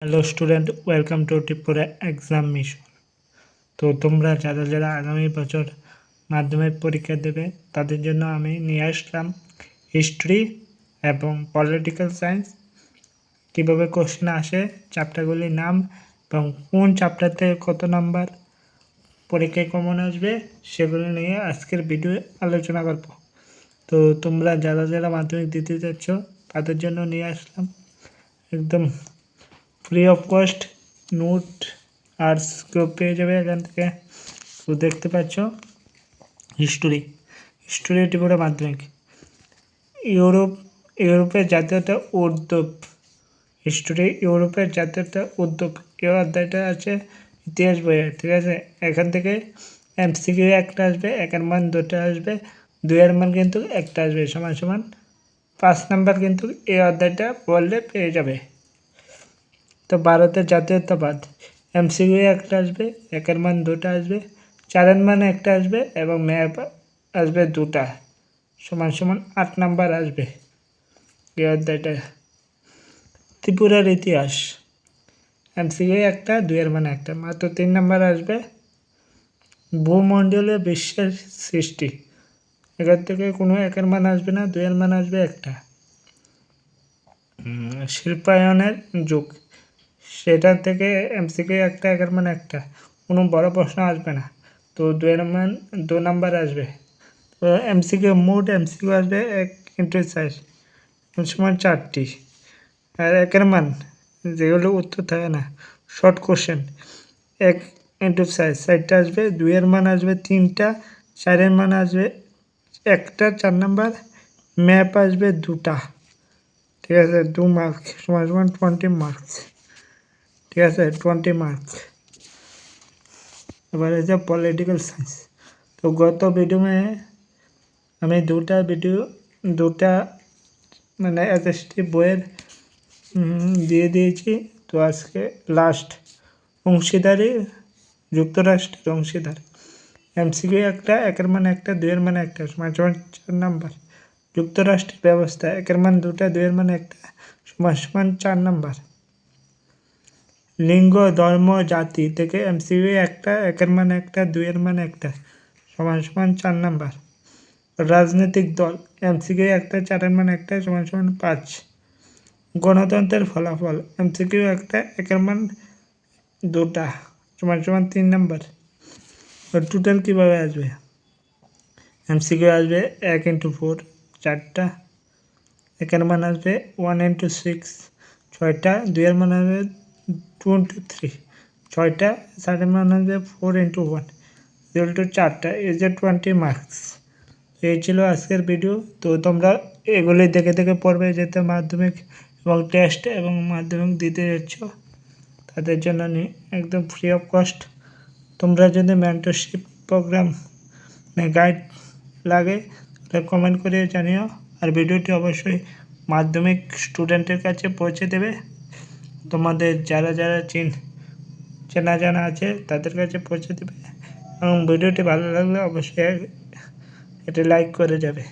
Hello student, welcome to Tripura exam mission. তো তোমরা যারা যারা আগামী বছর মাধ্যমিক পরীক্ষা দেবে তাদের জন্য আমি নিয়ে আসলাম হিস্ট্রি এবং পলিটিক্যাল সায়েন্স, কীভাবে কোশ্চেন আসে, চ্যাপ্টারগুলির নাম এবং কোন চ্যাপ্টার থেকে কত নাম্বার পরীক্ষায় কমন আসবে সেগুলো নিয়ে আজকের ভিডিও আলোচনা করব। তো তোমরা যারা যারা মাধ্যমিক দিতে যাচ্ছ তাদের জন্য নিয়ে আসলাম একদম ফ্রি অফ কস্ট নোট আর স্কোপ পেয়ে যাবে এখান থেকে। তো দেখতে পাচ্ছ হিস্টোরি ত্রিপুরা মাধ্যমিক। ইউরোপের জাতীয়তা উদ্যোগ, হিস্টোরি ইউরোপের জাতীয়তা উদ্যোগ, এই অধ্যায়টা আছে ইতিহাস বইয়ে, ঠিক আছে। এখান থেকে এমসিকিউ একটা আসবে, একের মান দুটো আসবে, দুইয়ের মান কিন্তু একটা আসবে, সমান সমান 5 নাম্বার কিন্তু এই অধ্যায়টা বললে পেয়ে যাবে। তো ভারতের জাতীয়তাবাদ, এমসিকিউ একটা আসবে, একের মান দুটো আসবে, চারের মান একটা আসবে এবং ম্যাপ আসবে দুটা, সমান সমান 8 নাম্বার আসবে এই অধ্যায়টা। ত্রিপুরার ইতিহাস, এমসিকিউ একটা, দুইয়ের মান একটা, মাত্র 3 নাম্বার আসবে। ভূমণ্ডলীয় বিশ্বের সৃষ্টি, এখান থেকে কোনো একের মান আসবে না, দুইয়ের মান আসবে একটা। শিল্পায়নের যুগ, সেটা থেকে এমসিকিউ একটা, একের মান একটা, কোনো বড় প্রশ্ন আসবে না, তো দুইয়ের মান 2 নাম্বার আসবে। তো এমসিকিউ মোট এমসিকিউ আসবে 1 × 4 সমান 4টি, আর একের মান যেগুলো উত্তর থাকে না, শর্ট কোশ্চেন 1 × 4 4টা আসবে, দুইয়ের মান আসবে 3টা, চারের মান আসবে একটা, 4 নাম্বার, ম্যাপ আসবে দুটা, ঠিক আছে, 2 মার্ক, সমান সমান 20 মার্কস, ঠিক আছে, 20 মার্কস। এবার আছে পলিটিক্যাল সায়েন্স। তো গত ভিডিও আমি দুটা মানে এসএসটি বইয়ের দিয়ে দিয়েছি। তো আজকে লাস্ট অংশীদারি, যুক্তরাষ্ট্রের অংশীদার, এমসিকিউ একটা, একের মান একটা, দুইয়ের মান একটা, সমান সমান 4 নাম্বার। যুক্তরাষ্ট্রের ব্যবস্থা, একের মান দুটা, দুইয়ের মান একটা, সমান সমান 4 নাম্বার। লিঙ্গ, ধর্ম, জাতি থেকে এমসিকিউ একটা, একের মান একটা, দুইয়ের মান একটা, সমান সমান 4 নাম্বার। রাজনৈতিক দল, এমসিকিউ একটা, চারের মান একটা, সমান সমান 5। গণতন্ত্রের ফলাফল, এমসিকিউ একটা, একের মান দুটা, সমান সমান 3 নাম্বার। টোটাল কীভাবে আসবে, এমসিকিউ আসবে 1 × 4 4টা, একের মান আসবে 1 × 6 6টা, দুইয়ের মান আসবে 2 × 3 6টা, চারের মান আসবে 4 × 1 4টা, এই যে 20 মার্কস। এই ছিল আজকের ভিডিও। তো তোমরা এগুলি দেখে দেখে পড়বে যেতে মাধ্যমিক এবং টেস্ট এবং মাধ্যমিক দিতে যাচ্ছ তাদের জন্য একদম ফ্রি অফ কস্ট। তোমরা যদি মেন্টরশিপ প্রোগ্রাম গাইড লাগে তাহলে কমেন্ট করে জানিও, আর ভিডিওটি অবশ্যই মাধ্যমিক স্টুডেন্টের কাছে পৌঁছে দেবে, তোমাদের যারা যারা চেনা জানা আছে তাদের কাছে পৌঁছে দেবে, এবং ভিডিওটি ভালো লাগলে অবশ্যই এটা লাইক করে যাবে।